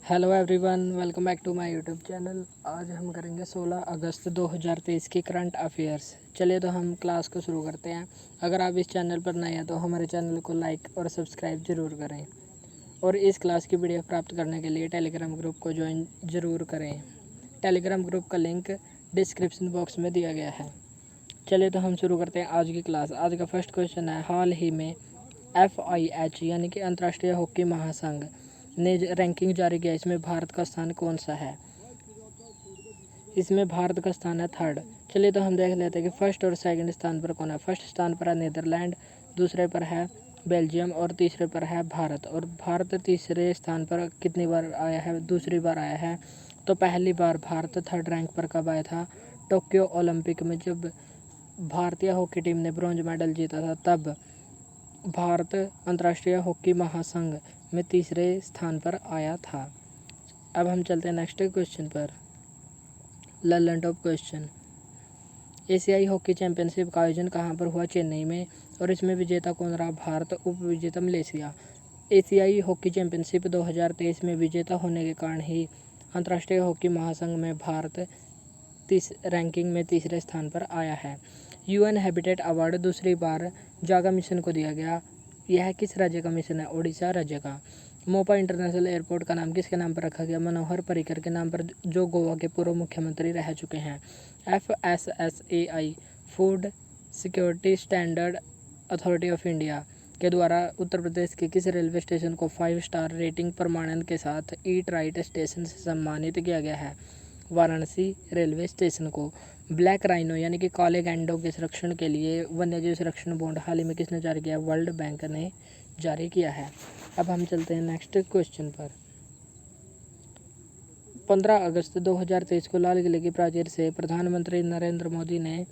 Hello everyone, welcome back to my YouTube channel. आज हम करेंगे 16 अगस्त 2023 की करंट अफेयर्स। चलिए तो हम क्लास को शुरू करते हैं। अगर आप इस चैनल पर नए हैं तो हमारे चैनल को लाइक और सब्सक्राइब ज़रूर करें और इस क्लास की वीडियो प्राप्त करने के लिए टेलीग्राम ग्रुप को ज्वाइन ज़रूर करें। टेलीग्राम ग्रुप का लिंक डिस्क्रिप्शन बॉक्स में दिया गया है। चलिए तो हम शुरू करते हैं आज की क्लास। आज का फर्स्ट क्वेश्चन है, हाल ही में FIH यानी कि अंतर्राष्ट्रीय हॉकी महासंघ ने रैंकिंग जारी किया, इसमें भारत का स्थान कौन सा है? इसमें भारत का स्थान है 3rd। चलिए तो हम देख लेते हैं कि फर्स्ट और सेकंड स्थान पर कौन है। फर्स्ट स्थान पर है नीदरलैंड, दूसरे पर है बेल्जियम और तीसरे पर है भारत। और भारत तीसरे स्थान पर कितनी बार आया है? दूसरी बार आया है। तो पहली बार भारत 3rd रैंक पर कब आया था? टोक्यो ओलंपिक में, जब भारतीय हॉकी टीम ने ब्रॉन्ज मेडल जीता था, तब भारत अंतर्राष्ट्रीय हॉकी महासंघ में तीसरे स्थान पर आया था। अब हम चलते हैं नेक्स्ट क्वेश्चन पर। ललन टॉप क्वेश्चन, एशियाई हॉकी चैंपियनशिप का आयोजन कहाँ पर हुआ? चेन्नई में। और इसमें विजेता कौन रहा? भारत। उप विजेता मलेशिया। एशियाई हॉकी चैंपियनशिप 2023 में विजेता होने के कारण ही अंतर्राष्ट्रीय हॉकी महासंघ में भारत रैंकिंग में तीसरे स्थान पर आया है। UN हैबिटेट अवार्ड दूसरी बार जागा मिशन को दिया गया। यह किस राज्य का मिशन है? ओडिशा राज्य का। मोपा इंटरनेशनल एयरपोर्ट का नाम किसके नाम पर रखा गया? मनोहर पर्रिकर के नाम पर, जो गोवा के पूर्व मुख्यमंत्री रह चुके हैं। FSSAI food security standard authority of India के द्वारा उत्तर प्रदेश के किस रेलवे स्टेशन को 5 स्टार रेटिंग प्रमाणन के साथ ईट राइट स्टेशन से सम्मानित किया गया है? वाराणसी रेलवे स्टेशन को। ब्लैक राइनो यानी कि काले गैंडों के संरक्षण के लिए वन्यजीव संरक्षण बॉन्ड हाल ही में किसने जारी किया? वर्ल्ड बैंक ने जारी किया है। अब हम चलते हैं नेक्स्ट क्वेश्चन पर। 15 अगस्त 2023 को लाल किले की प्राचीर से प्रधानमंत्री नरेंद्र मोदी ने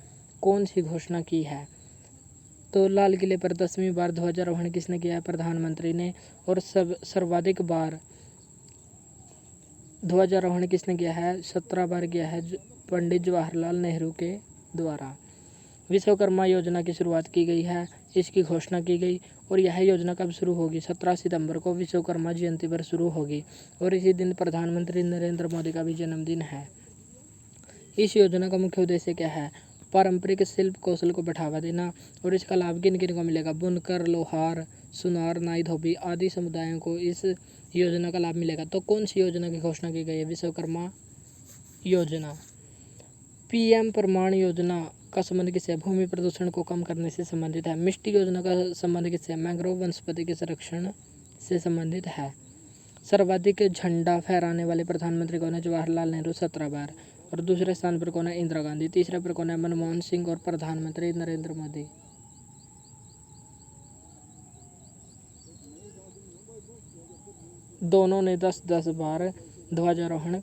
कौन सी घोषणा की है? तो लाल किले पर 10वीं बार ध्वजारोहण किसने किया है? प्रधानमंत्री ने। और सर्वाधिक बार ध्वजारोहण किसने किया है? 17 बार किया है, पंडित जवाहरलाल नेहरू के द्वारा। विश्वकर्मा योजना की शुरुआत की गई है, इसकी घोषणा की गई। और यह योजना कब शुरू होगी? 17 सितंबर को विश्वकर्मा जयंती पर शुरू होगी। और इसी दिन प्रधानमंत्री नरेंद्र मोदी का भी जन्मदिन है। इस योजना का मुख्य उद्देश्य क्या है? पारंपरिक शिल्प कौशल को बढ़ावा देना। और इसका लाभ किन किन को मिलेगा? बुनकर, लोहार, सुनार, नाई, धोबी आदि समुदायों को इस योजना का लाभ मिलेगा। तो कौन सी योजना की घोषणा की गई है? विश्वकर्मा योजना। PM प्रमाण योजना का संबंध किससे? भूमि प्रदूषण को कम करने से संबंधित है। मिष्टी योजना का संबंध किससे? मैंग्रोव वनस्पति के संरक्षण से संबंधित है। सर्वाधिक झंडा फहराने वाले प्रधानमंत्री कौन है? जवाहरलाल नेहरू 17 बार। और दूसरे स्थान पर कौन है? इंदिरा गांधी। तीसरे पर कौन है? मनमोहन सिंह। और प्रधानमंत्री नरेंद्र मोदी। दोनों ने 10-10 बार ध्वजारोहण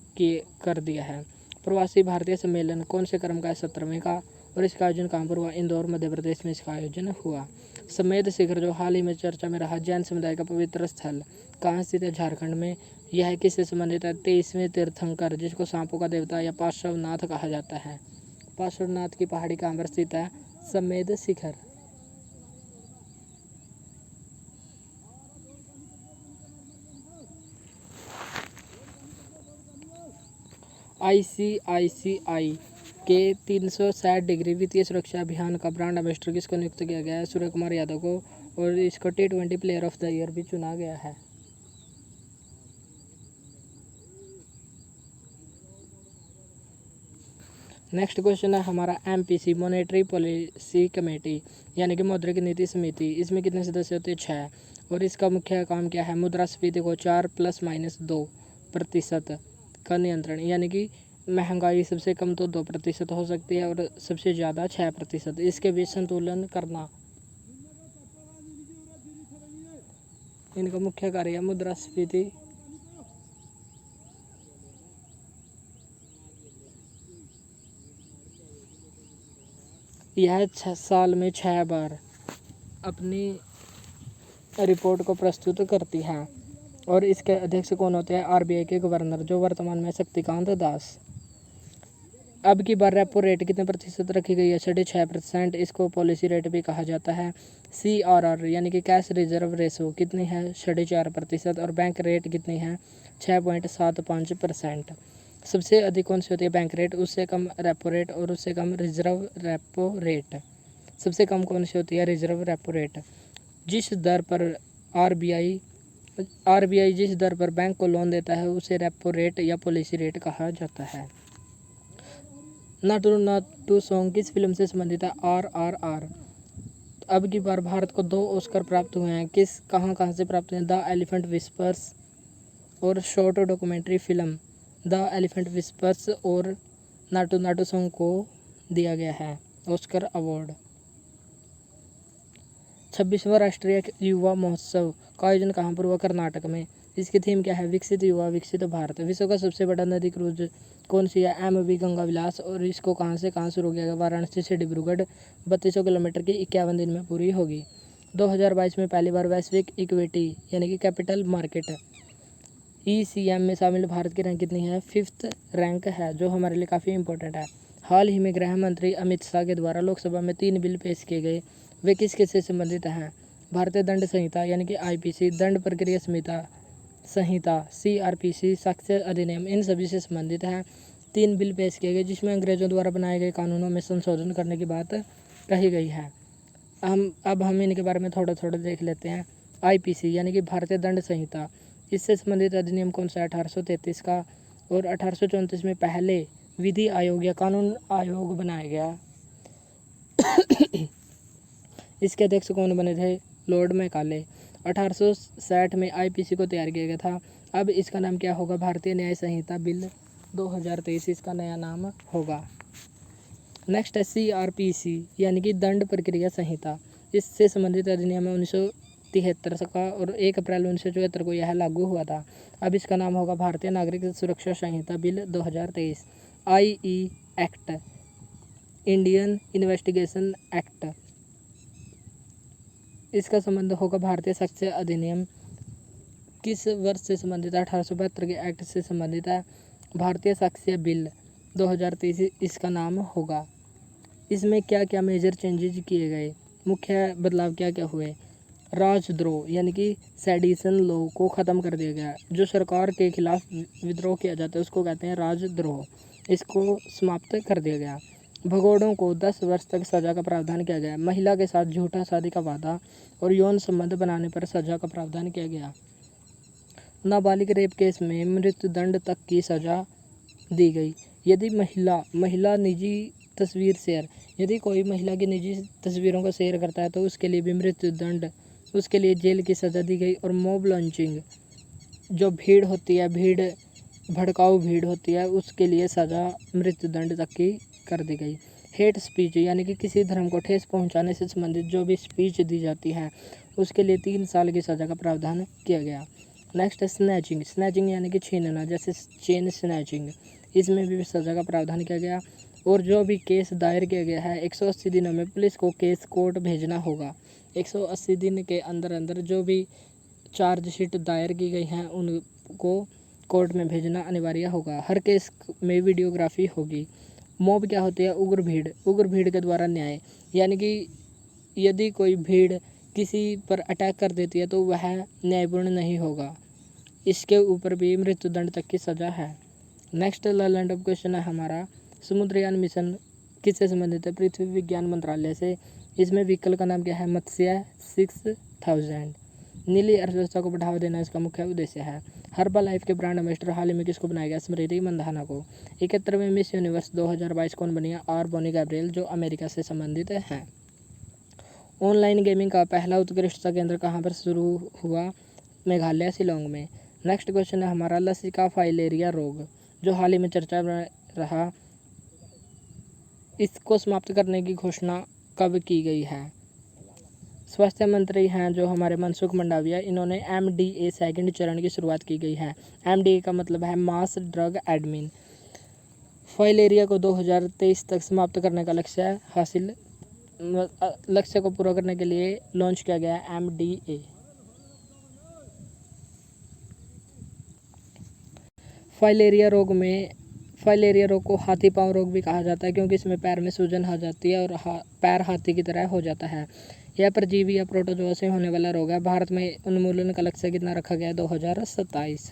कर दिया है। प्रवासी भारतीय सम्मेलन कौन से क्रम का है? 17वें का। और इसका आयोजन कहाँ पर हुआ? इंदौर मध्य प्रदेश में इसका आयोजन हुआ। समेध शिखर जो हाल ही में चर्चा में रहा, जैन समुदाय का पवित्र स्थल कहाँ स्थित है? झारखंड में। यह किससे संबंधित है? 23वें तीर्थंकर, जिसको सांपों का देवता या पार्श्वनाथ कहा जाता है। पार्श्वनाथ की पहाड़ी कहाँ पर स्थित है? समेध शिखर। ICICI के 360 डिग्री वित्तीय सुरक्षा अभियान का ब्रांड एम्बेसडर किसको नियुक्त किया गया है? सूर्य कुमार यादव को। और इसको T20 player of the year भी चुना गया है। नेक्स्ट क्वेश्चन है हमारा, MPC मॉनेटरी पॉलिसी कमेटी यानी कि मौद्रिक नीति समिति, इसमें कितने सदस्य होते हैं? 6। और इसका मुख्य काम क्या है? मुद्रास्फीति को 4 ± 2% का नियंत्रण, यानी कि महंगाई सबसे कम तो 2% हो सकती है और सबसे ज़्यादा 6%, इसके बीच संतुलन करना इनका मुख्य कार्य है। मुद्रास्फीति यह 6 साल में 6 बार अपनी रिपोर्ट को प्रस्तुत करती है। और इसके अध्यक्ष कौन होते हैं? RBI के गवर्नर, जो वर्तमान में शक्तिकांत दास। अब की बार रेपो रेट कितने प्रतिशत रखी गई है? 6.5%। इसको पॉलिसी रेट भी कहा जाता है। CRR यानी कि कैश रिजर्व रेशो कितनी है? 4.5%। और बैंक रेट कितनी है? 6.75%। सबसे अधिक कौन सी होती है? बैंक रेट, उससे कम रेपो रेट और उससे कम रिजर्व रेपो रेट। सबसे कम कौन सी होती है? Reserve repo rate. जिस दर पर आरबीआई जिस दर पर बैंक को लोन देता है उसे रेपो रेट या पॉलिसी रेट कहा जाता है। नाटू सॉन्ग किस फिल्म से संबंधित है? RRR। अब की बार भारत को 2 ऑस्कर प्राप्त हुए हैं। कहाँ से प्राप्त हुए हैं? द एलिफेंट विस्पर्स और short documentary film the elephant whispers और नाटू सॉन्ग को दिया गया है ऑस्कर अवार्ड। 26वां राष्ट्रीय युवा महोत्सव का आयोजन कहाँ पर हुआ? कर्नाटक में। इसकी थीम क्या है? विकसित युवा विकसित भारत। विश्व का सबसे बड़ा नदी क्रूज कौन सी है? MV गंगा विलास। और इसको कहाँ से कहाँ शुरू किया गया? वाराणसी से डिब्रूगढ़। 3200 किलोमीटर की 51 दिन में पूरी होगी। 2022 में पहली बार वैश्विक इक्विटी यानी कि कैपिटल मार्केट ECM में शामिल भारत की रैंक कितनी है? 5th रैंक है, जो हमारे लिए काफ़ी इंपॉर्टेंट है। हाल ही में गृह मंत्री अमित शाह के द्वारा लोकसभा में 3 बिल पेश किए गए, वे किससे संबंधित हैं? भारतीय दंड संहिता यानी कि IPC, दंड प्रक्रिया संहिता CRPC, साक्ष्य अधिनियम, इन सभी से संबंधित है। 3 बिल पेश किए गए जिसमें अंग्रेजों द्वारा बनाए गए कानूनों में संशोधन करने की बात कही गई है। अब हम इनके बारे में थोड़ा थोड़ा देख लेते हैं। IPC यानी कि भारतीय दंड संहिता, इससे संबंधित अधिनियम कौन सा है? 1833 का। और 1834 में पहले विधि आयोग या कानून आयोग बनाया गया। इसके अध्यक्ष कौन बने थे? Lord Macaulay. 1860 में IPC को तैयार किया गया था। अब इसका नाम क्या होगा? भारतीय न्याय संहिता बिल 2023 इसका नया नाम होगा। नेक्स्ट है CRPC यानी कि दंड प्रक्रिया संहिता, इससे संबंधित अधिनियम है 1973 का और 1 अप्रैल 1974 को यह लागू हुआ था। अब इसका नाम होगा Bharatiya Nagarik Suraksha Sanhita bill 2023। IE act, Indian investigation act, इसका संबंध होगा भारतीय साक्ष्य अधिनियम। किस वर्ष से संबंधित है? 1872 के एक्ट से संबंधित है। भारतीय साक्ष्य बिल 2023 इसका नाम होगा। इसमें क्या क्या मेजर चेंजेज किए गए? मुख्य बदलाव क्या क्या हुए? राजद्रोह यानी कि सेडिशन लॉ को ख़त्म कर दिया गया। जो सरकार के खिलाफ विद्रोह किया जाता है उसको कहते हैं राजद्रोह, इसको समाप्त कर दिया गया। भगोड़ों को 10 वर्ष तक सज़ा का प्रावधान किया गया। महिला के साथ झूठा शादी का वादा और यौन संबंध बनाने पर सज़ा का प्रावधान किया गया। नाबालिग रेप केस में मृत्युदंड तक की सज़ा दी गई। यदि महिला निजी तस्वीर शेयर, यदि कोई महिला की निजी तस्वीरों को शेयर करता है तो उसके लिए भी मृत्युदंड, उसके लिए जेल की सज़ा दी गई। और मॉब लॉन्चिंग, जो भीड़ होती है, भड़काऊ भीड़ होती है, उसके लिए सज़ा मृत्युदंड तक की कर दी गई। हेट स्पीच यानी कि किसी धर्म को ठेस पहुंचाने से संबंधित जो भी स्पीच दी जाती है उसके लिए 3 साल की सज़ा का प्रावधान किया गया। नेक्स्ट है स्नैचिंग यानी कि छीनना, जैसे चेन स्नैचिंग, इसमें भी सज़ा का प्रावधान किया गया। और जो भी केस दायर किया गया है 180 दिनों में पुलिस को केस कोर्ट भेजना होगा। 180 दिन के अंदर अंदर जो भी चार्जशीट दायर की गई हैं उनको कोर्ट में भेजना अनिवार्य होगा। हर केस में वीडियोग्राफी होगी। मॉब क्या होती है? उग्र भीड़ के द्वारा न्याय, यानी कि यदि कोई भीड़ किसी पर अटैक कर देती है तो वह न्यायपूर्ण नहीं होगा। इसके ऊपर भी मृत्युदंड तक की सज़ा है। नेक्स्ट लर्न ऑफ क्वेश्चन है हमारा, समुद्रयान मिशन किससे संबंधित है? पृथ्वी विज्ञान मंत्रालय से। इसमें व्हीकल का नाम क्या है? मत्स्य 6000। नीली अर्थव्यवस्था को बढ़ावा देना इसका मुख्य उद्देश्य है। हर्बल लाइफ के ब्रांड एम्बेसडर हाल ही में किसको बनाया गया? स्मृति मंधाना को। 71वें मिस यूनिवर्स 2022 कौन बनी है? आर बोनी गैब्रियल, जो अमेरिका से संबंधित है। ऑनलाइन गेमिंग का पहला उत्कृष्टता केंद्र कहाँ पर शुरू हुआ? मेघालय शिलोंग में। नेक्स्ट क्वेश्चन है हमारा, लसिका फाइलेरिया रोग जो हाल ही में चर्चा में रहा, इसको समाप्त करने की घोषणा कब की गई है? स्वास्थ्य मंत्री हैं जो हमारे मनसुख मंडाविया, इन्होंने MDA सेकंड चरण की शुरुआत की गई है। MDA का मतलब है मास ड्रग एडमिन। फाइलेरिया को 2023 तक समाप्त करने का लक्ष्य को पूरा करने के लिए लॉन्च किया गया है MDA। फाइलेरिया रोग में फाइलेरिया रोग को हाथी पाँव रोग भी कहा जाता है क्योंकि इसमें पैर में सूजन आ जाती है और पैर हाथी की तरह हो जाता है। यह परजीवी या प्रोटोजोआ से होने वाला रोग है। भारत में उन्मूलन का लक्ष्य कितना रखा गया है? 2027।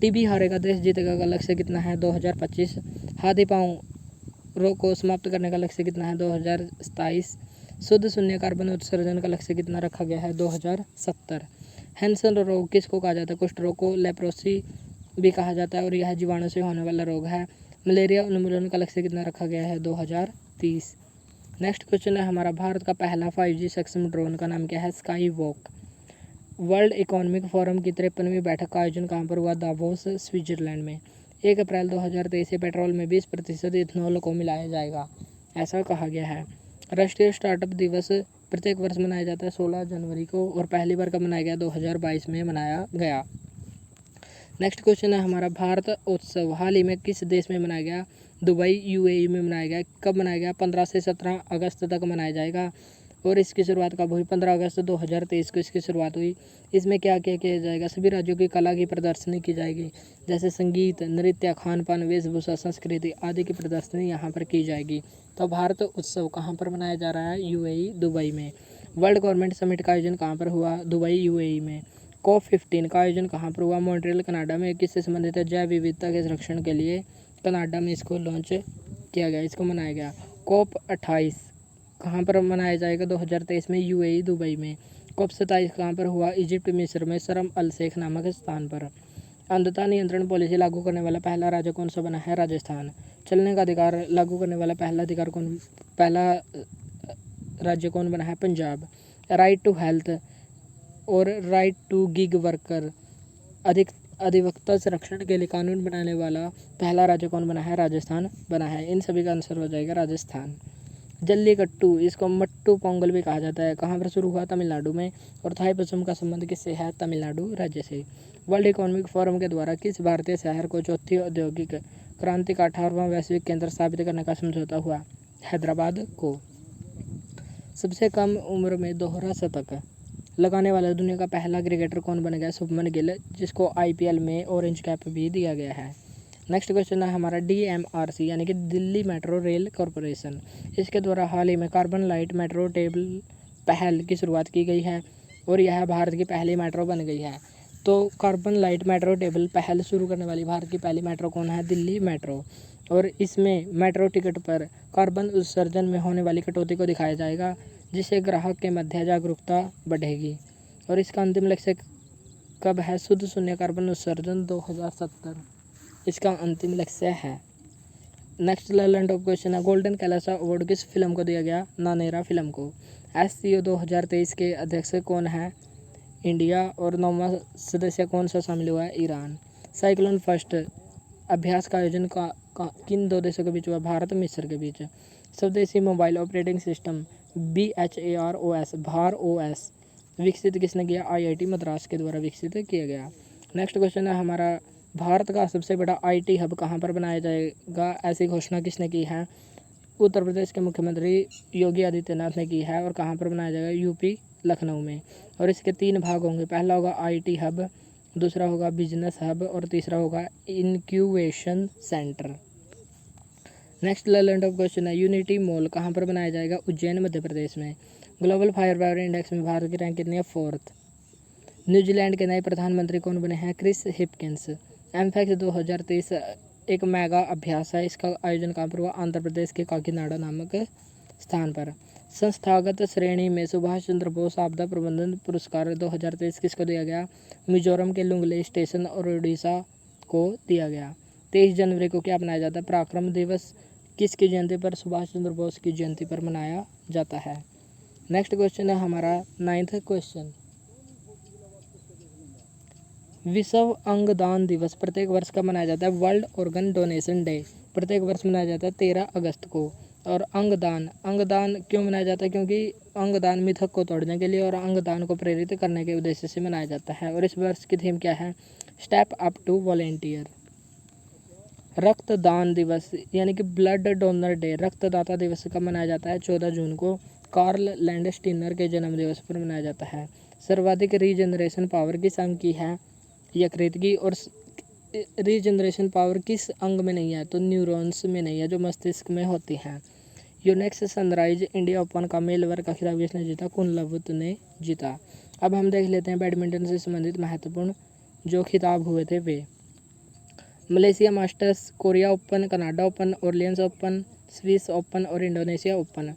टीबी हारेगा देश जीतेगा का लक्ष्य कितना है? 2025। हाथी पाँव रोग को समाप्त करने का लक्ष्य कितना है? 2027। शुद्ध शून्य कार्बन उत्सर्जन का लक्ष्य कितना रखा गया है? 2070। हैंसन रोग किसको कहा जाता है? कुष्ठ रोग को लेप्रोसी भी कहा जाता है और यह जीवाणु से होने वाला रोग है। मलेरिया उन्मूलन का लक्ष्य कितना रखा गया है? 2030। नेक्स्ट क्वेश्चन है हमारा, भारत का पहला 5G सक्षम ड्रोन का नाम क्या है? Sky walk. World economic forum की 53वीं बैठक का आयोजन कहाँ पर हुआ? दावोस, स्विट्जरलैंड में। 1 अप्रैल 2023 से पेट्रोल में 20% इथेनॉल को मिलाया जाएगा, ऐसा कहा गया है। राष्ट्रीय स्टार्टअप दिवस प्रत्येक वर्ष मनाया जाता है 16 जनवरी को और पहली बार कब मनाया गया? 2022 में मनाया गया। नेक्स्ट क्वेश्चन है हमारा, भारत उत्सव हाल ही में किस देश में मनाया गया? दुबई, यूएई में मनाया गया। कब मनाया गया? 15 से 17 अगस्त तक मनाया जाएगा। और इसकी शुरुआत कब हुई? 15 अगस्त 2023 को इसकी शुरुआत हुई। इसमें क्या क्या किया जाएगा? सभी राज्यों की कला की प्रदर्शनी की जाएगी, जैसे संगीत, नृत्य, खान पान, वेशभूषा, संस्कृति आदि की प्रदर्शनी यहाँ पर की जाएगी। तो भारत उत्सव कहाँ पर मनाया जा रहा है? यूएई, दुबई में। वर्ल्ड गवर्नमेंट समिट का आयोजन कहाँ पर हुआ? दुबई, यूएई में। COP15 का आयोजन कहाँ पर हुआ? मॉन्ट्रियल, कनाडा में। किससे संबंधित है? जैव विविधता के संरक्षण के लिए कनाडा में इसको लॉन्च किया गया, इसको मनाया गया। COP28 कहाँ पर मनाया जाएगा? 2023 में, यूएई, दुबई में। COP27 कहाँ पर हुआ? इजिप्ट, मिस्र में, शर्म अल शेख नामक स्थान पर। अंधता नियंत्रण पॉलिसी लागू करने वाला पहला राज्य कौन सा बना है? राजस्थान। चलने का अधिकार लागू करने वाला पहला राज्य कौन बना है? पंजाब। राइट टू हेल्थ और राइट टू गिग वर्कर अधिवक्ता संरक्षण के लिए कानून बनाने वाला पहला राज्य कौन बना है? राजस्थान बना है। इन सभी का आंसर हो जाएगा राजस्थान। जल्लीकट्टू, इसको मट्टू पोंगल भी कहा जाता है, कहाँ पर शुरू हुआ? तमिलनाडु में। और थाई पश्चिम का संबंध किससे है? तमिलनाडु राज्य से। वर्ल्ड इकोनॉमिक फोरम के द्वारा किस भारतीय शहर को चौथी औद्योगिक क्रांति का 18वां वैश्विक केंद्र स्थापित करने का समझौता हुआ? हैदराबाद को। सबसे कम उम्र में दोहरा शतक लगाने वाला दुनिया का पहला क्रिकेटर कौन बन गया? शुभमन गिल, जिसको IPL में ऑरेंज कैप भी दिया गया है। नेक्स्ट क्वेश्चन है हमारा, DMRC यानी कि दिल्ली मेट्रो रेल कॉरपोरेशन, इसके द्वारा हाल ही में कार्बन लाइट मेट्रो टेबल पहल की शुरुआत की गई है और यह भारत की पहली मेट्रो बन गई है। तो कार्बन लाइट मेट्रो टेबल पहल शुरू करने वाली भारत की पहली मेट्रो कौन है? दिल्ली मेट्रो। और इसमें मेट्रो टिकट पर कार्बन उत्सर्जन में होने वाली कटौती को दिखाया जाएगा, जिससे ग्राहक के मध्य जागरूकता बढ़ेगी। और इसका अंतिम लक्ष्य कब है? शुद्ध शून्य कार्बन उत्सर्जन 2070 इसका अंतिम लक्ष्य है। नेक्स्ट लेवल ऑफ क्वेश्चन है, गोल्डन कैलाश अवार्ड किस फिल्म को दिया गया? नानेरा फिल्म को। SCO 2023 के अध्यक्ष कौन है? इंडिया। और 9वां सदस्य कौन सा शामिल हुआ है? ईरान। साइक्लोन फर्स्ट अभ्यास का आयोजन किन दो देशों के बीच हुआ? भारत, मिस्र के बीच। स्वदेशी मोबाइल ऑपरेटिंग सिस्टम BHAROS भार OS विकसित किसने किया? IIT मद्रास के द्वारा विकसित किया गया। नेक्स्ट क्वेश्चन है हमारा, भारत का सबसे बड़ा IT हब कहाँ पर बनाया जाएगा? ऐसी घोषणा किसने की है? उत्तर प्रदेश के मुख्यमंत्री योगी आदित्यनाथ ने की है। और कहाँ पर बनाया जाएगा? UP, लखनऊ में। और इसके 3 भाग होंगे, पहला होगा IT हब, दूसरा होगा बिजनेस हब और तीसरा होगा incubation centre. Next level of question है, यूनिटी मॉल कहाँ पर बनाया जाएगा? उज्जैन, मध्य प्रदेश में। ग्लोबल फायर पावर इंडेक्स में भारत की रैंक कितनी है? 4th। न्यूजीलैंड के नए प्रधानमंत्री कौन बने हैं? Chris Hipkins. एमफैक्स 2023 एक मेगा अभ्यास है, इसका आयोजन कहाँ पर हुआ? आंध्र प्रदेश के काकीनाडा नामक स्थान पर। संस्थागत श्रेणी में सुभाष चंद्र बोस आपदा प्रबंधन पुरस्कार 2023 किसको दिया गया? मिजोरम के लुंगले स्टेशन और उड़ीसा को दिया गया। 23 जनवरी को क्या मनाया जाता है? पराक्रम दिवस। किसकी जयंती पर? सुभाष चंद्र बोस की जयंती पर मनाया जाता है। नेक्स्ट क्वेश्चन है हमारा 9th क्वेश्चन, विश्व अंगदान दिवस प्रत्येक वर्ष कब मनाया जाता है? वर्ल्ड ऑर्गन डोनेशन डे प्रत्येक वर्ष मनाया जाता है 13 अगस्त को। और अंगदान क्यों मनाया जाता है? क्योंकि अंगदान मिथक को तोड़ने के लिए और अंगदान को प्रेरित करने के उद्देश्य से मनाया जाता है। और इस वर्ष की थीम क्या है? Step up to volunteer. रक्तदान दिवस यानी कि ब्लड डोनर डे रक्तदाता दिवस कब मनाया जाता है? 14 जून को कार्ल लैंडस्टीनर के जन्म दिवस पर मनाया जाता है। सर्वाधिक रीजनरेशन पावर किस अंग की है? यकृत की। और रीजनरेशन पावर किस अंग में नहीं है? तो न्यूरॉन्स में नहीं है, जो मस्तिष्क में होती हैं। यूनेक्स सनराइज इंडिया ओपन का मेल वर्ग का खिताब किसने जीता? कुनलवत ने जीता। अब हम देख लेते हैं बैडमिंटन से संबंधित महत्वपूर्ण जो खिताब हुए थे वे। Malaysia Masters, Korea Open, Canada Open, Orleans Open, Swiss Open और इंडोनेशिया ओपन।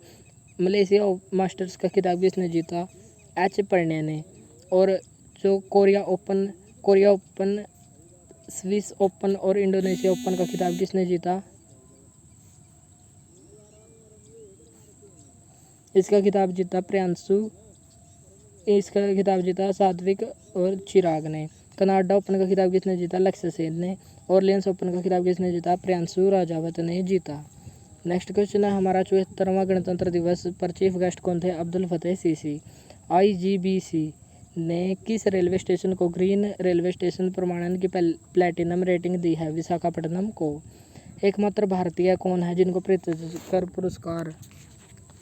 मलेशिया मास्टर्स का खिताब किसने जीता? एच प्रणय ने। और जो कोरिया ओपन, स्विस ओपन और इंडोनेशिया ओपन का खिताब किसने जीता? इसका खिताब जीता सात्विक और चिराग ने। कनाडा ओपन का खिताब किसने जीता? लक्ष्य सेन ने। ऑरलियंस ओपन का खिताब किसने जीता? प्रियांशु राजावत ने जीता। नेक्स्ट क्वेश्चन है हमारा 74वां गणतंत्र दिवस पर चीफ गेस्ट कौन थे? अब्दुल फतेह सीसी। IGBC ने किस रेलवे स्टेशन को ग्रीन रेलवे स्टेशन प्रमाणन की प्लैटिनम रेटिंग दी है? विशाखापट्टनम को। एकमात्र भारतीय कौन है जिनको प्रित्सकर पुरस्कार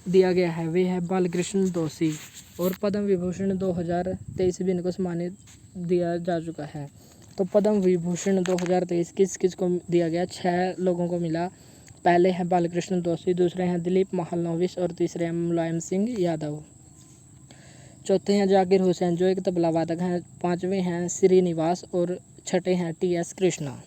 दिया गया है? वे है बालकृष्ण दोषी। और पद्म विभूषण 2023 भी इनको सम्मानित दिया जा चुका है। तो पद्म विभूषण 2023 किस किस को दिया गया? 6 लोगों को मिला। पहले हैं बालकृष्ण दोषी, दूसरे हैं दिलीप महालनोबिस और तीसरे हैं मुलायम सिंह यादव। चौथे हैं जाकिर हुसैन जो एक तबला वादक हैं। पांचवें हैं श्रीनिवास और छठे हैं TS कृष्णा।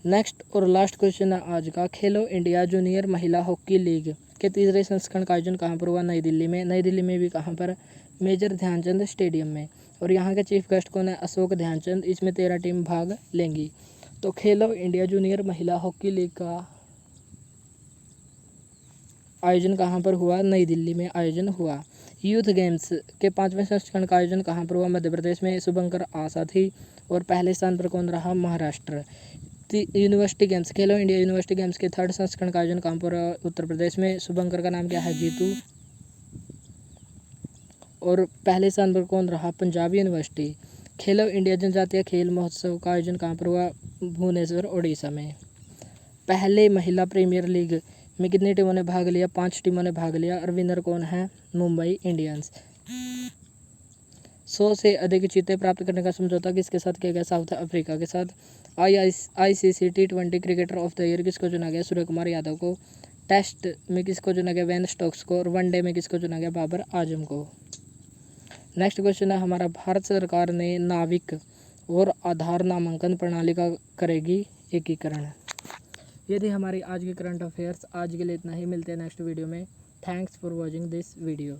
नेक्स्ट और लास्ट क्वेश्चन है आज का। खेलो इंडिया जूनियर महिला हॉकी लीग के तीसरे संस्करण का आयोजन कहाँ पर हुआ? नई दिल्ली में। नई दिल्ली में भी कहाँ पर? मेजर ध्यानचंद स्टेडियम में। और यहाँ के चीफ गेस्ट कौन है? अशोक ध्यानचंद। इसमें 13 टीम भाग लेंगी। तो खेलो इंडिया जूनियर महिला हॉकी लीग का आयोजन कहाँ पर हुआ? नई दिल्ली में आयोजन हुआ। यूथ गेम्स के 5वें संस्करण का आयोजन कहाँ पर हुआ? मध्य प्रदेश में। शुभंकर आशा थी। और पहले स्थान पर कौन रहा? महाराष्ट्र। यूनिवर्सिटी गेम्स, खेलो इंडिया यूनिवर्सिटी गेम्स के 3rd संस्करण का आयोजन कहाँ पर? उत्तर प्रदेश में। शुभंकर का नाम क्या है? जीतू। और पहले स्थान पर कौन रहा? पंजाब यूनिवर्सिटी। खेलो इंडिया जनजातीय खेल महोत्सव का आयोजन कहाँ पर हुआ? भुवनेश्वर ओडिशा में। पहले महिला प्रीमियर लीग में कितनी टीमों ने भाग लिया? 5 टीमों ने भाग लिया। और विनर कौन है? मुंबई इंडियंस। 100 से अधिक जीतें प्राप्त करने का समझौता किसके साथ किया गया? साउथ अफ्रीका के साथ। ICC T20 cricketer of the year किसको चुना गया? सूर्य कुमार यादव को। टेस्ट में किसको चुना गया? वेन स्टोक्स को। और वनडे में किसको चुना गया? बाबर आजम को। नेक्स्ट क्वेश्चन है हमारा। भारत सरकार ने नाविक और आधार नामांकन प्रणाली का करेगी एकीकरण। ये थी हमारी आज की करंट अफेयर्स। आज के लिए इतना ही। मिलते हैं नेक्स्ट वीडियो में। Thanks for watching this video.